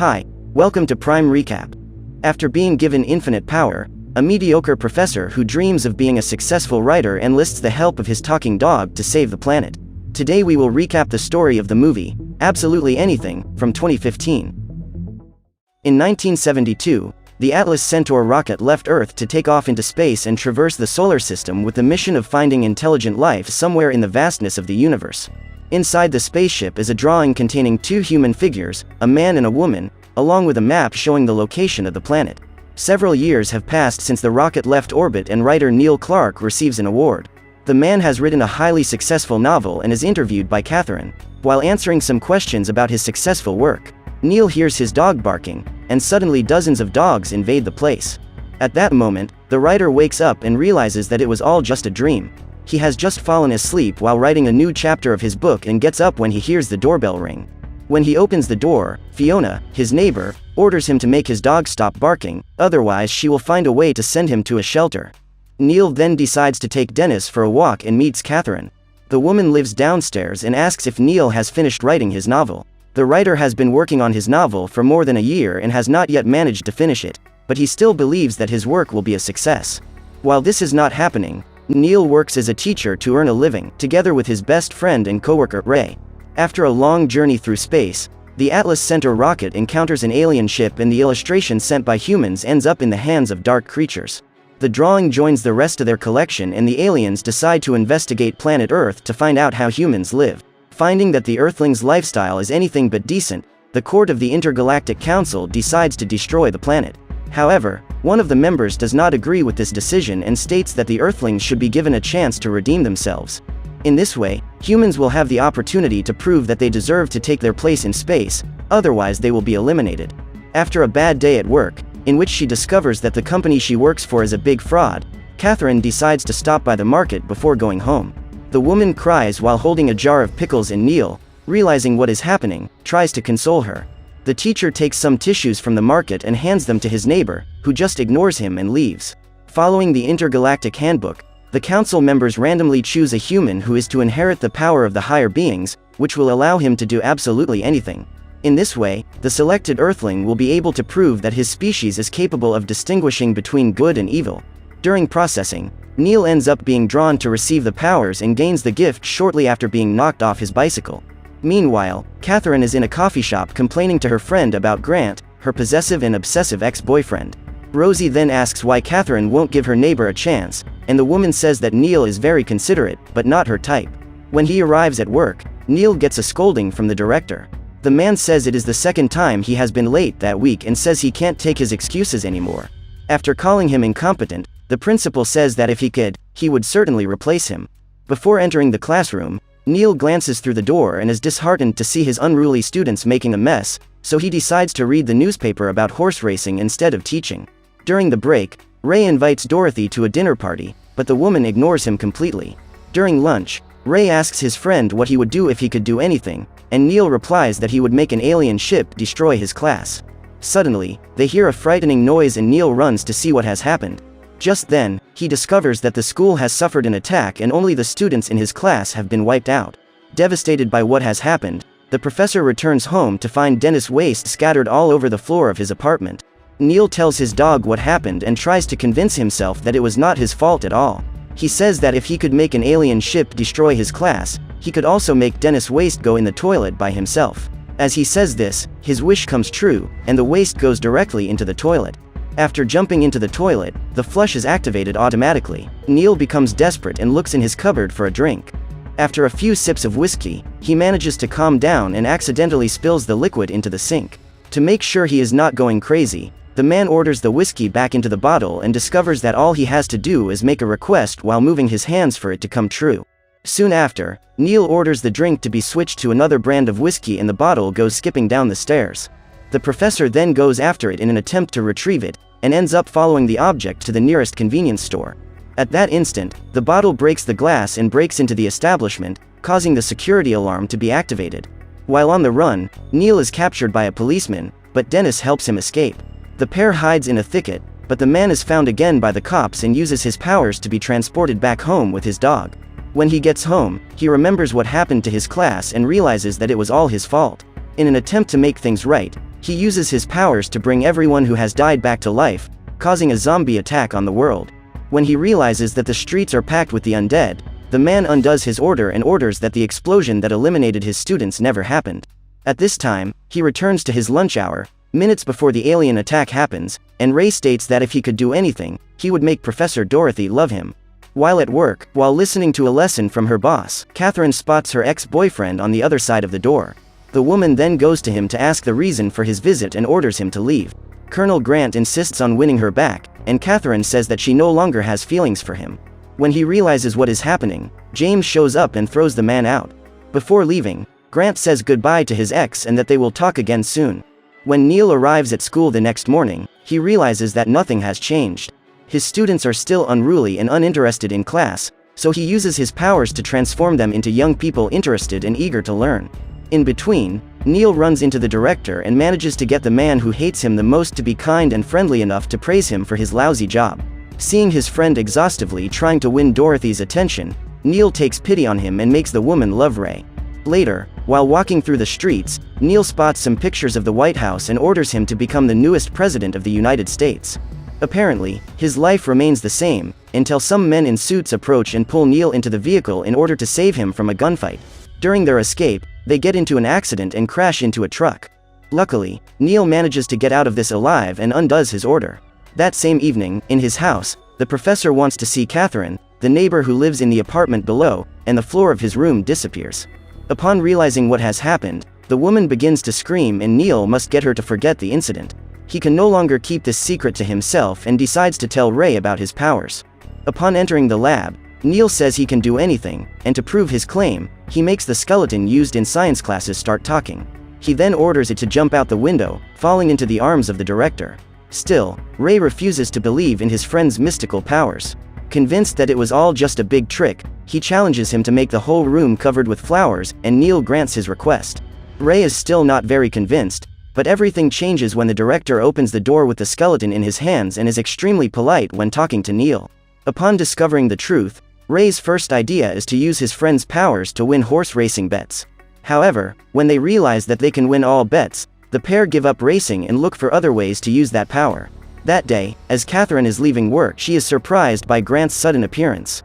Hi, welcome to Prime Recap. After being given infinite power, a mediocre professor who dreams of being a successful writer enlists the help of his talking dog to save the planet. Today we will recap the story of the movie, Absolutely Anything, from 2015. In 1972, the Atlas Centaur rocket left Earth to take off into space and traverse the solar system with the mission of finding intelligent life somewhere in the vastness of the universe. Inside the spaceship is a drawing containing two human figures, a man and a woman, along with a map showing the location of the planet. Several years have passed since the rocket left orbit and writer Neil Clarke receives an award. The man has written a highly successful novel and is interviewed by Catherine. While answering some questions about his successful work, Neil hears his dog barking, and suddenly dozens of dogs invade the place. At that moment, the writer wakes up and realizes that it was all just a dream. He has just fallen asleep while writing a new chapter of his book and gets up when he hears the doorbell ring. When he opens the door, Fiona, his neighbor, orders him to make his dog stop barking, otherwise she will find a way to send him to a shelter. Neil then decides to take Dennis for a walk and meets Catherine. The woman lives downstairs and asks if Neil has finished writing his novel. The writer has been working on his novel for more than a year and has not yet managed to finish it, but he still believes that his work will be a success. While this is not happening, Neil works as a teacher to earn a living, together with his best friend and coworker, Ray. After a long journey through space, the Atlas Centaur rocket encounters an alien ship and the illustration sent by humans ends up in the hands of dark creatures. The drawing joins the rest of their collection and the aliens decide to investigate planet Earth to find out how humans live. Finding that the Earthlings' lifestyle is anything but decent, the court of the Intergalactic Council decides to destroy the planet. However, one of the members does not agree with this decision and states that the Earthlings should be given a chance to redeem themselves. In this way, humans will have the opportunity to prove that they deserve to take their place in space, otherwise they will be eliminated. After a bad day at work, in which she discovers that the company she works for is a big fraud, Catherine decides to stop by the market before going home. The woman cries while holding a jar of pickles and Neil, realizing what is happening, tries to console her. The teacher takes some tissues from the market and hands them to his neighbor, who just ignores him and leaves. Following the Intergalactic Handbook, the council members randomly choose a human who is to inherit the power of the higher beings, which will allow him to do absolutely anything. In this way, the selected Earthling will be able to prove that his species is capable of distinguishing between good and evil. During processing, Neil ends up being drawn to receive the powers and gains the gift shortly after being knocked off his bicycle. Meanwhile, Catherine is in a coffee shop complaining to her friend about Grant, her possessive and obsessive ex-boyfriend. Rosie then asks why Catherine won't give her neighbor a chance, and the woman says that Neil is very considerate, but not her type. When he arrives at work, Neil gets a scolding from the director. The man says it is the second time he has been late that week and says he can't take his excuses anymore. After calling him incompetent, the principal says that if he could, he would certainly replace him. Before entering the classroom, Neil glances through the door and is disheartened to see his unruly students making a mess, so he decides to read the newspaper about horse racing instead of teaching. During the break, Ray invites Dorothy to a dinner party, but the woman ignores him completely. During lunch, Ray asks his friend what he would do if he could do anything, and Neil replies that he would make an alien ship destroy his class. Suddenly, they hear a frightening noise and Neil runs to see what has happened. Just then, he discovers that the school has suffered an attack and only the students in his class have been wiped out. Devastated by what has happened, the professor returns home to find Dennis' waste scattered all over the floor of his apartment. Neil tells his dog what happened and tries to convince himself that it was not his fault at all. He says that if he could make an alien ship destroy his class, he could also make Dennis' waste go in the toilet by himself. As he says this, his wish comes true, and the waste goes directly into the toilet. After jumping into the toilet, the flush is activated automatically. Neil becomes desperate and looks in his cupboard for a drink. After a few sips of whiskey, he manages to calm down and accidentally spills the liquid into the sink. To make sure he is not going crazy, the man orders the whiskey back into the bottle and discovers that all he has to do is make a request while moving his hands for it to come true. Soon after, Neil orders the drink to be switched to another brand of whiskey and the bottle goes skipping down the stairs. The professor then goes after it in an attempt to retrieve it, and ends up following the object to the nearest convenience store. At that instant, the bottle breaks the glass and breaks into the establishment, causing the security alarm to be activated. While on the run, Neil is captured by a policeman, but Dennis helps him escape. The pair hides in a thicket, but the man is found again by the cops and uses his powers to be transported back home with his dog. When he gets home, he remembers what happened to his class and realizes that it was all his fault. In an attempt to make things right, He uses his powers to bring everyone who has died back to life, causing a zombie attack on the world. When he realizes that the streets are packed with the undead, the man undoes his order and orders that the explosion that eliminated his students never happened. At this time, he returns to his lunch hour, minutes before the alien attack happens, and Ray states that if he could do anything, he would make Professor Dorothy love him. While at work, while listening to a lesson from her boss, Catherine spots her ex-boyfriend on the other side of the door. The woman then goes to him to ask the reason for his visit and orders him to leave. Colonel Grant insists on winning her back, and Catherine says that she no longer has feelings for him. When he realizes what is happening, James shows up and throws the man out. Before leaving, Grant says goodbye to his ex and that they will talk again soon. When Neil arrives at school the next morning, he realizes that nothing has changed. His students are still unruly and uninterested in class, so he uses his powers to transform them into young people interested and eager to learn. In between, Neil runs into the director and manages to get the man who hates him the most to be kind and friendly enough to praise him for his lousy job. Seeing his friend exhaustively trying to win Dorothy's attention, Neil takes pity on him and makes the woman love Ray. Later, while walking through the streets, Neil spots some pictures of the White House and orders him to become the newest president of the United States. Apparently, his life remains the same, until some men in suits approach and pull Neil into the vehicle in order to save him from a gunfight. During their escape, they get into an accident and crash into a truck. Luckily, Neil manages to get out of this alive and undoes his order. That same evening, in his house, the professor wants to see Catherine, the neighbor who lives in the apartment below, and the floor of his room disappears. Upon realizing what has happened, the woman begins to scream and Neil must get her to forget the incident. He can no longer keep this secret to himself and decides to tell Ray about his powers. Upon entering the lab, Neil says he can do anything, and to prove his claim, he makes the skeleton used in science classes start talking. He then orders it to jump out the window, falling into the arms of the director. Still, Ray refuses to believe in his friend's mystical powers. Convinced that it was all just a big trick, he challenges him to make the whole room covered with flowers, and Neil grants his request. Ray is still not very convinced, but everything changes when the director opens the door with the skeleton in his hands and is extremely polite when talking to Neil. Upon discovering the truth, Ray's first idea is to use his friend's powers to win horse racing bets. However, when they realize that they can win all bets, the pair give up racing and look for other ways to use that power. That day, as Catherine is leaving work, she is surprised by Grant's sudden appearance.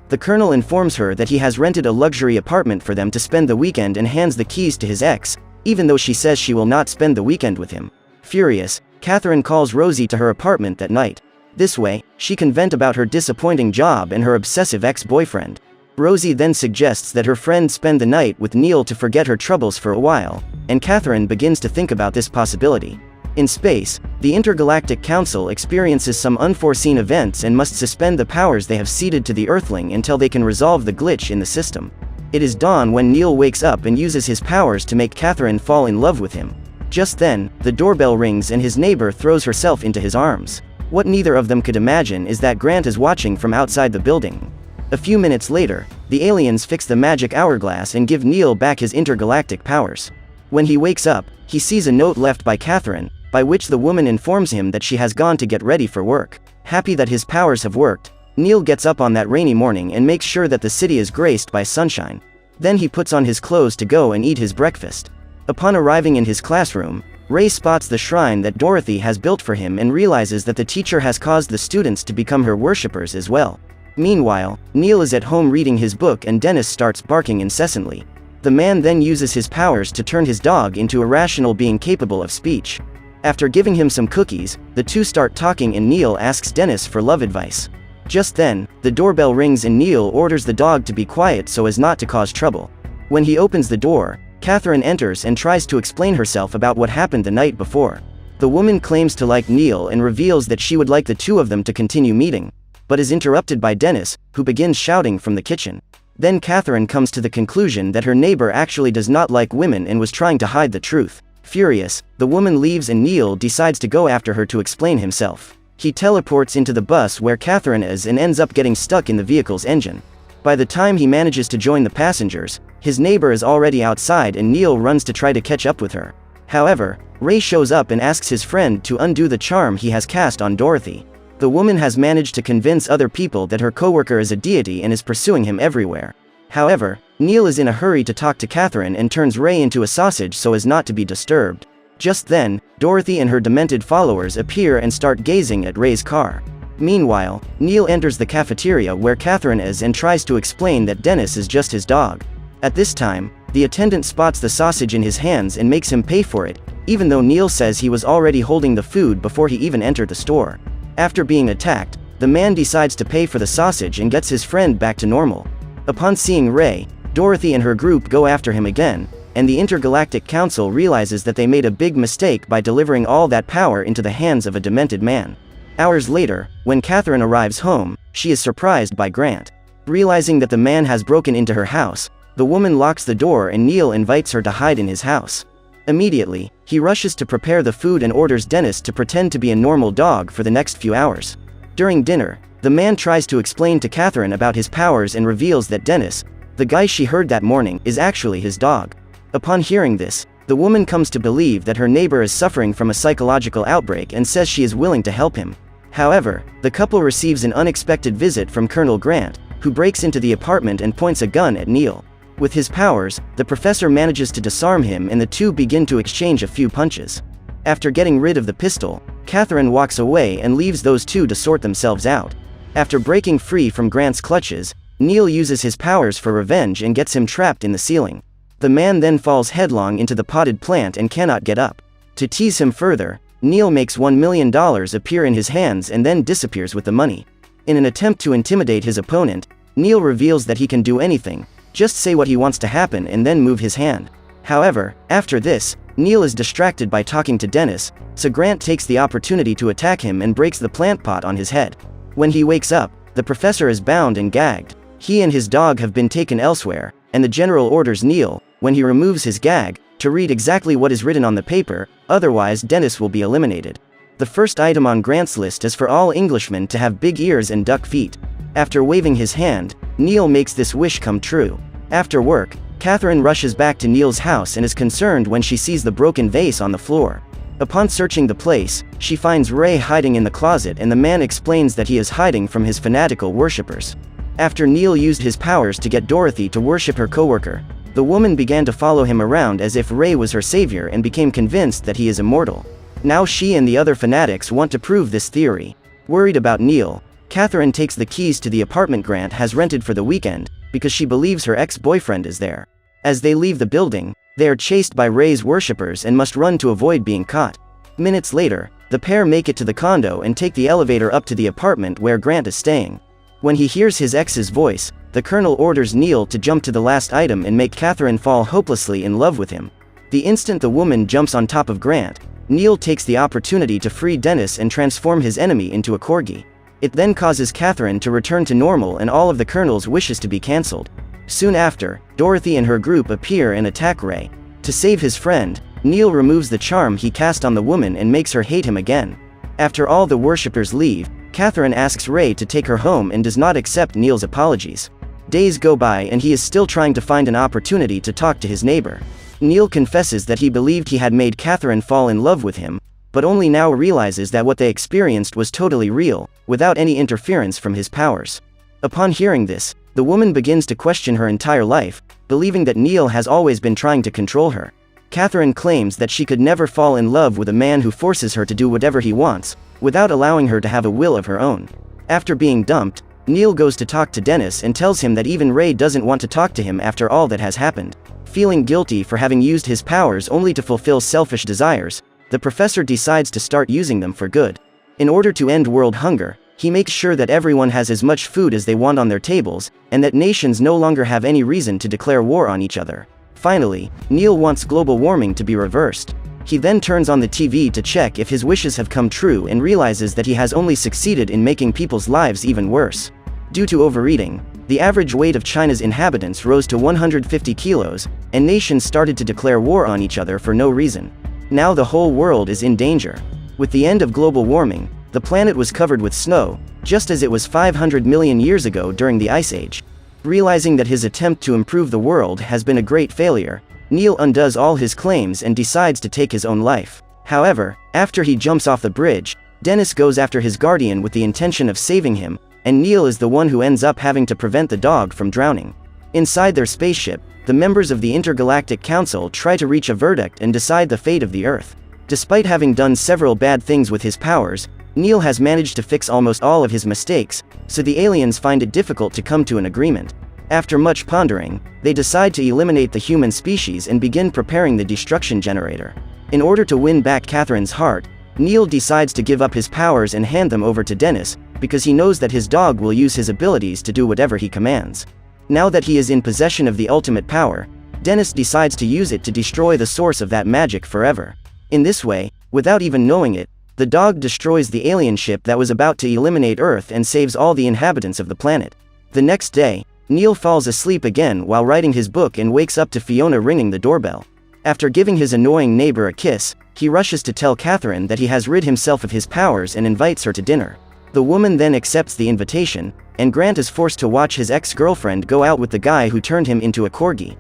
The colonel informs her that he has rented a luxury apartment for them to spend the weekend and hands the keys to his ex, even though she says she will not spend the weekend with him. Furious, Catherine calls Rosie to her apartment that night. This way, she can vent about her disappointing job and her obsessive ex-boyfriend. Rosie then suggests that her friend spend the night with Neil to forget her troubles for a while, and Catherine begins to think about this possibility. In space, the Intergalactic Council experiences some unforeseen events and must suspend the powers they have ceded to the Earthling until they can resolve the glitch in the system. It is dawn when Neil wakes up and uses his powers to make Catherine fall in love with him. Just then, the doorbell rings and his neighbor throws herself into his arms. What neither of them could imagine is that Grant is watching from outside the building. A few minutes later, the aliens fix the magic hourglass and give Neil back his intergalactic powers. When he wakes up, he sees a note left by Catherine, by which the woman informs him that she has gone to get ready for work. Happy that his powers have worked, Neil gets up on that rainy morning and makes sure that the city is graced by sunshine. Then he puts on his clothes to go and eat his breakfast. Upon arriving in his classroom, Ray spots the shrine that Dorothy has built for him and realizes that the teacher has caused the students to become her worshippers as well. Meanwhile, Neil is at home reading his book and Dennis starts barking incessantly. The man then uses his powers to turn his dog into a rational being capable of speech. After giving him some cookies, the two start talking and Neil asks Dennis for love advice. Just then, the doorbell rings and Neil orders the dog to be quiet so as not to cause trouble. When he opens the door, Catherine enters and tries to explain herself about what happened the night before. The woman claims to like Neil and reveals that she would like the two of them to continue meeting, but is interrupted by Dennis, who begins shouting from the kitchen. Then Catherine comes to the conclusion that her neighbor actually does not like women and was trying to hide the truth. Furious, the woman leaves and Neil decides to go after her to explain himself. He teleports into the bus where Catherine is and ends up getting stuck in the vehicle's engine. By the time he manages to join the passengers, his neighbor is already outside and Neil runs to try to catch up with her. However, Ray shows up and asks his friend to undo the charm he has cast on Dorothy. The woman has managed to convince other people that her coworker is a deity and is pursuing him everywhere. However, Neil is in a hurry to talk to Catherine and turns Ray into a sausage so as not to be disturbed. Just then, Dorothy and her demented followers appear and start gazing at Ray's car. Meanwhile, Neil enters the cafeteria where Catherine is and tries to explain that Dennis is just his dog. At this time, the attendant spots the sausage in his hands and makes him pay for it, even though Neil says he was already holding the food before he even entered the store. After being attacked, the man decides to pay for the sausage and gets his friend back to normal. Upon seeing Ray, Dorothy and her group go after him again, and the Intergalactic Council realizes that they made a big mistake by delivering all that power into the hands of a demented man. Hours later, when Catherine arrives home, she is surprised by Grant. Realizing that the man has broken into her house, the woman locks the door and Neil invites her to hide in his house. Immediately, he rushes to prepare the food and orders Dennis to pretend to be a normal dog for the next few hours. During dinner, the man tries to explain to Catherine about his powers and reveals that Dennis, the guy she heard that morning, is actually his dog. Upon hearing this, the woman comes to believe that her neighbor is suffering from a psychological outbreak and says she is willing to help him. However, the couple receives an unexpected visit from Colonel Grant, who breaks into the apartment and points a gun at Neil. With his powers, the professor manages to disarm him and the two begin to exchange a few punches. After getting rid of the pistol, Catherine walks away and leaves those two to sort themselves out. After breaking free from Grant's clutches, Neil uses his powers for revenge and gets him trapped in the ceiling. The man then falls headlong into the potted plant and cannot get up. To tease him further, Neil makes $1 million appear in his hands and then disappears with the money. In an attempt to intimidate his opponent, Neil reveals that he can do anything, just say what he wants to happen and then move his hand. However, after this, Neil is distracted by talking to Dennis, so Grant takes the opportunity to attack him and breaks the plant pot on his head. When he wakes up, the professor is bound and gagged. He and his dog have been taken elsewhere, and the general orders Neil, when he removes his gag, to read exactly what is written on the paper, otherwise Dennis will be eliminated. The first item on Grant's list is for all Englishmen to have big ears and duck feet. After waving his hand, Neil makes this wish come true. After work, Catherine rushes back to Neil's house and is concerned when she sees the broken vase on the floor. Upon searching the place, she finds Ray hiding in the closet and the man explains that he is hiding from his fanatical worshippers. After Neil used his powers to get Dorothy to worship her coworker, the woman began to follow him around as if Ray was her savior and became convinced that he is immortal. Now she and the other fanatics want to prove this theory. Worried about Neil, Catherine takes the keys to the apartment Grant has rented for the weekend, because she believes her ex-boyfriend is there. As they leave the building, they are chased by Ray's worshippers and must run to avoid being caught. Minutes later, the pair make it to the condo and take the elevator up to the apartment where Grant is staying. When he hears his ex's voice, the colonel orders Neil to jump to the last item and make Catherine fall hopelessly in love with him. The instant the woman jumps on top of Grant, Neil takes the opportunity to free Dennis and transform his enemy into a corgi. It then causes Catherine to return to normal and all of the colonel's wishes to be cancelled. Soon after, Dorothy and her group appear and attack Ray. To save his friend, Neil removes the charm he cast on the woman and makes her hate him again. After all the worshippers leave, Catherine asks Ray to take her home and does not accept Neil's apologies. Days go by and he is still trying to find an opportunity to talk to his neighbor. Neil confesses that he believed he had made Catherine fall in love with him, but only now realizes that what they experienced was totally real, without any interference from his powers. Upon hearing this, the woman begins to question her entire life, believing that Neil has always been trying to control her. Catherine claims that she could never fall in love with a man who forces her to do whatever he wants, without allowing her to have a will of her own. After being dumped, Neil goes to talk to Dennis and tells him that even Ray doesn't want to talk to him after all that has happened. Feeling guilty for having used his powers only to fulfill selfish desires, the professor decides to start using them for good. In order to end world hunger, he makes sure that everyone has as much food as they want on their tables, and that nations no longer have any reason to declare war on each other. Finally, Neil wants global warming to be reversed. He then turns on the TV to check if his wishes have come true and realizes that he has only succeeded in making people's lives even worse. Due to overeating, the average weight of China's inhabitants rose to 150 kilos, and nations started to declare war on each other for no reason. Now the whole world is in danger. With the end of global warming, the planet was covered with snow, just as it was 500 million years ago during the Ice Age. Realizing that his attempt to improve the world has been a great failure, Neil undoes all his claims and decides to take his own life. However, after he jumps off the bridge, Dennis goes after his guardian with the intention of saving him, and Neil is the one who ends up having to prevent the dog from drowning. Inside their spaceship, the members of the Intergalactic Council try to reach a verdict and decide the fate of the Earth. Despite having done several bad things with his powers, Neil has managed to fix almost all of his mistakes, so the aliens find it difficult to come to an agreement. After much pondering, they decide to eliminate the human species and begin preparing the destruction generator. In order to win back Catherine's heart, Neil decides to give up his powers and hand them over to Dennis, because he knows that his dog will use his abilities to do whatever he commands. Now that he is in possession of the ultimate power, Dennis decides to use it to destroy the source of that magic forever. In this way, without even knowing it, the dog destroys the alien ship that was about to eliminate Earth and saves all the inhabitants of the planet. The next day, Neil falls asleep again while writing his book and wakes up to Fiona ringing the doorbell. After giving his annoying neighbor a kiss, he rushes to tell Catherine that he has rid himself of his powers and invites her to dinner. The woman then accepts the invitation, and Grant is forced to watch his ex-girlfriend go out with the guy who turned him into a corgi.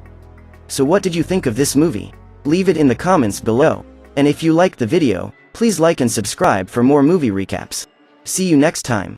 So what did you think of this movie? Leave it in the comments below. And if you liked the video, please like and subscribe for more movie recaps. See you next time.